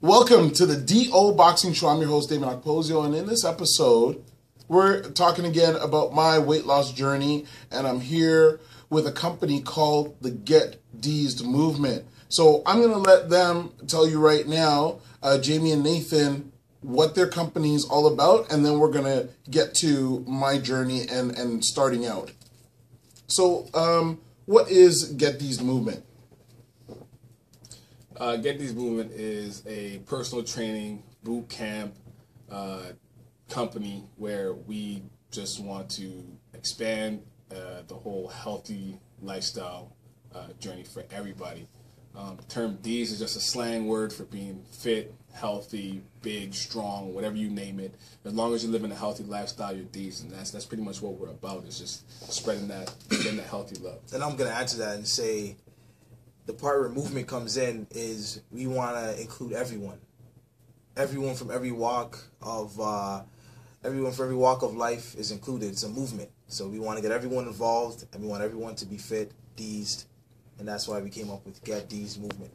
Welcome to the DO Boxing Show. I'm your host, Dameon Okposio, and in this episode, we're talking again about my weight loss journey, and I'm here with a company called the Get Deezed Movement. So I'm going to let them tell you right now, Jamie and Nathan, what their company is all about, and then we're going to get to my journey and starting out. So what is Get Deezed Movement? Get Deezed Movement is a personal training boot camp company where we just want to expand the whole healthy lifestyle journey for everybody. The term Deez is just a slang word for being fit, healthy, big, strong, whatever you name it. As long as you live in a healthy lifestyle, you're Deez, and that's pretty much what we're about. Is just spreading that healthy love. And I'm gonna add to that and say, the part where movement comes in is we want to include everyone from every walk of life is included. It's a movement, so we want to get everyone involved, and we want everyone to be fit, Deezed, and that's why we came up with Get Deezed Movement.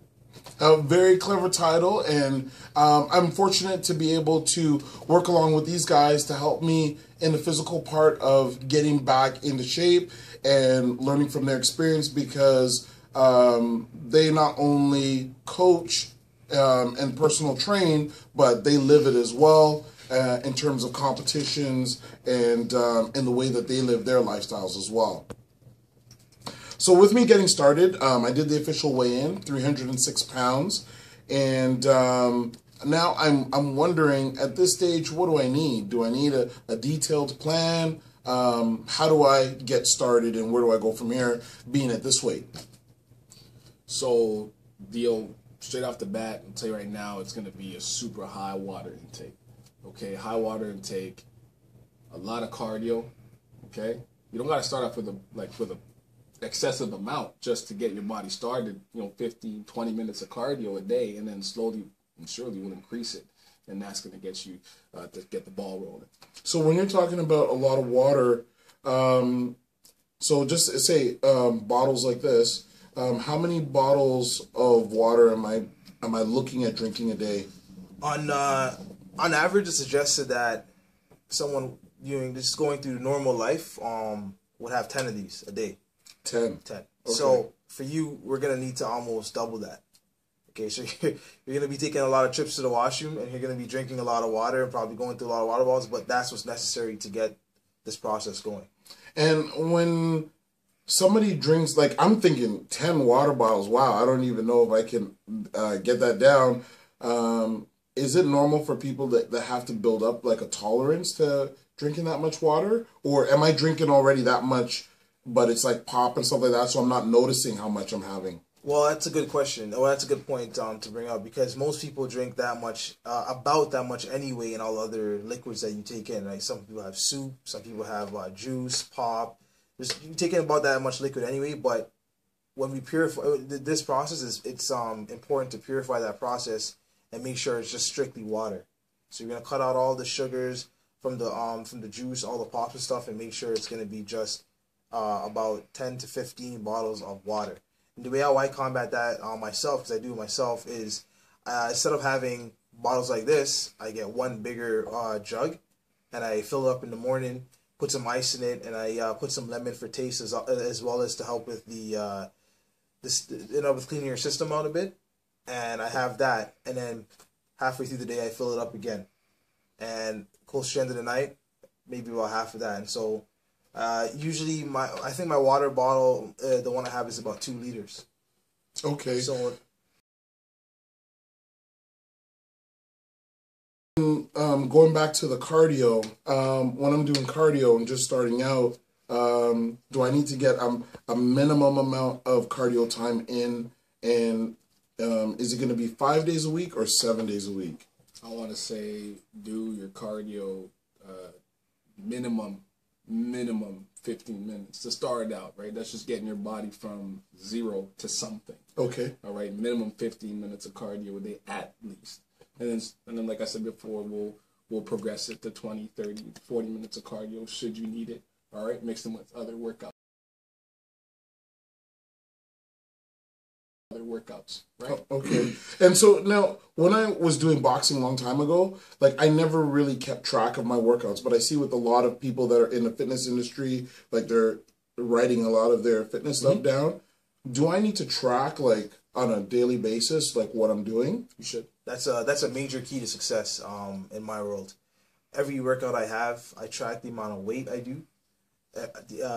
A very clever title, and I'm fortunate to be able to work along with these guys to help me in the physical part of getting back into shape and learning from their experience, because they not only coach and personal train, but they live it as well in terms of competitions and in the way that they live their lifestyles as well. So with me getting started, I did the official weigh-in, 306 pounds, and now I'm wondering, at this stage, what do I need? Do I need a detailed plan? How do I get started, and where do I go from here, being at this weight? So, straight off the bat, I'll tell you right now, it's going to be a super high water intake. Okay, high water intake, a lot of cardio. Okay, you don't got to start off with a excessive amount just to get your body started. 15, 20 minutes of cardio a day, and then slowly and surely we'll increase it, and that's going to get you to get the ball rolling. So when you're talking about a lot of water, so just say bottles like this. How many bottles of water am I looking at drinking a day? On average, it's suggested that someone just going through normal life would have 10 of these a day. 10. Okay. So for you, we're gonna need to almost double that. Okay, so you're gonna be taking a lot of trips to the washroom, and you're gonna be drinking a lot of water and probably going through a lot of water bottles. But that's what's necessary to get this process going. And when somebody drinks, like, I'm thinking 10 water bottles. Wow, I don't even know if I can get that down. Is it normal for people that have to build up like a tolerance to drinking that much water? Or am I drinking already that much, but it's like pop and stuff like that, so I'm not noticing how much I'm having? Well, that's a good question. Well, that's a good point to bring up, because most people drink that much, about that much anyway, in all other liquids that you take in. Like, some people have soup, some people have juice, pop. You're taking about that much liquid anyway, but when we purify this process, it's important to purify that process and make sure it's just strictly water. So you're gonna cut out all the sugars from the juice, all the pops and stuff, and make sure it's gonna be just about 10 to 15 bottles of water. And the way how I combat that myself, because I do it myself, is instead of having bottles like this, I get one bigger jug, and I fill it up in the morning. Put some ice in it, and I put some lemon for taste as well as to help with with cleaning your system out a bit. And I have that, and then halfway through the day I fill it up again, and close to the end of the night, maybe about half of that. And so usually I think my water bottle, the one I have, is about 2 liters. Okay. So going back to the cardio, when I'm doing cardio and just starting out, do I need to get a minimum amount of cardio time in? And is it going to be 5 days a week or 7 days a week? I want to say do your cardio minimum 15 minutes to start out, right? That's just getting your body from 0 to something. Okay. All right, minimum 15 minutes of cardio a day at least. And then like I said before, we'll progress it to 20, 30, 40 minutes of cardio should you need it. All right, mix them with other workouts. workouts, right? Okay. And so now, when I was doing boxing a long time ago, like I never really kept track of my workouts, but I see with a lot of people that are in the fitness industry, like they're writing a lot of their fitness stuff down. Do I need to track like on a daily basis, like what I'm doing? You should. That's a major key to success in my world. Every workout I have, I track the amount of weight I do,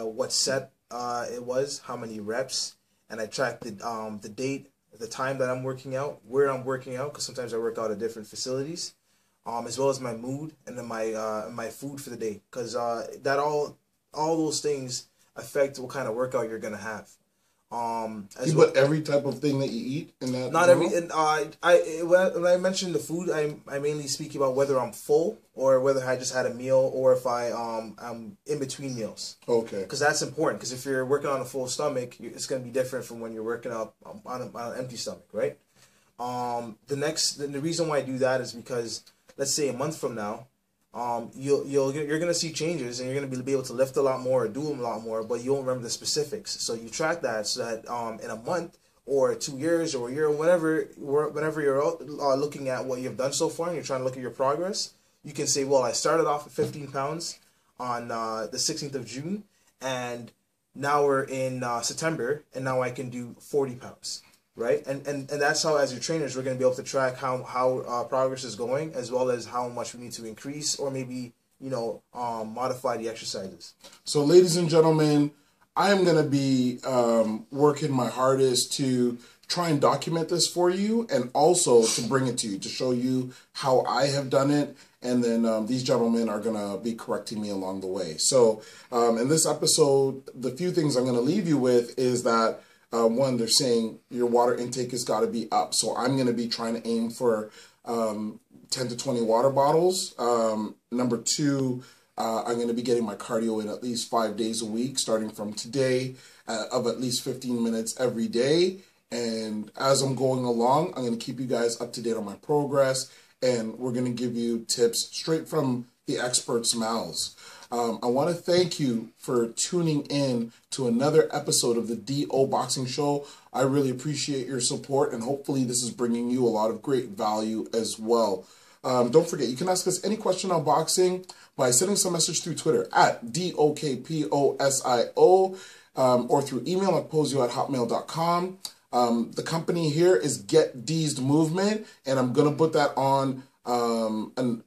what set it was, how many reps, and I track the date, the time that I'm working out, where I'm working out, because sometimes I work out at different facilities, as well as my mood and then my food for the day, because that all those things affect what kind of workout you're gonna have. You put every type of thing that you eat in that. Not every. And when I mention the food, I mainly speak about whether I'm full or whether I just had a meal or if I'm in between meals. Okay. Because that's important. Because if you're working on a full stomach, it's going to be different from when you're working out on an empty stomach, right? The reason why I do that is because let's say a month from now, you're gonna see changes and you're gonna be able to lift a lot more or do a lot more, but you won't remember the specifics. So you track that so that in a month or 2 years or a year, whenever you're out, looking at what you've done so far and you're trying to look at your progress, you can say, well, I started off at 15 pounds on the 16th of June, and now we're in September, and now I can do 40 pounds. Right, and that's how, as your trainers, we're going to be able to track how progress is going, as well as how much we need to increase or maybe modify the exercises. So, ladies and gentlemen, I am going to be working my hardest to try and document this for you, and also to bring it to you to show you how I have done it. And then these gentlemen are going to be correcting me along the way. So, in this episode, the few things I'm going to leave you with is that. One, they're saying your water intake has got to be up. So I'm going to be trying to aim for 10 to 20 water bottles. Number two, I'm going to be getting my cardio in at least 5 days a week, starting from today, of at least 15 minutes every day. And as I'm going along, I'm going to keep you guys up to date on my progress. And we're going to give you tips straight from the experts' mouths. I want to thank you for tuning in to another episode of the DO Boxing Show. I really appreciate your support, and hopefully this is bringing you a lot of great value as well. Don't forget, you can ask us any question on boxing by sending some message through Twitter at DOKPOSIO or through email at posio@hotmail.com. The company here is Get Deezed Movement, and I'm going to put that on the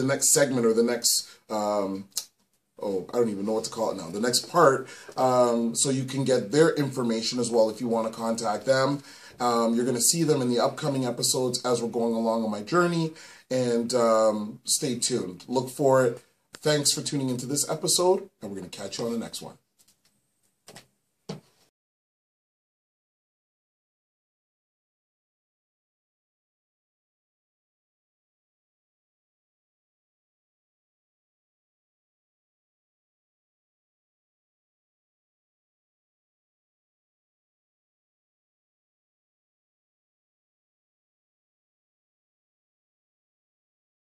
next segment or the next I don't even know what to call it now, the next part, so you can get their information as well if you want to contact them. You're going to see them in the upcoming episodes as we're going along on my journey, and stay tuned. Look for it. Thanks for tuning into this episode, and we're going to catch you on the next one.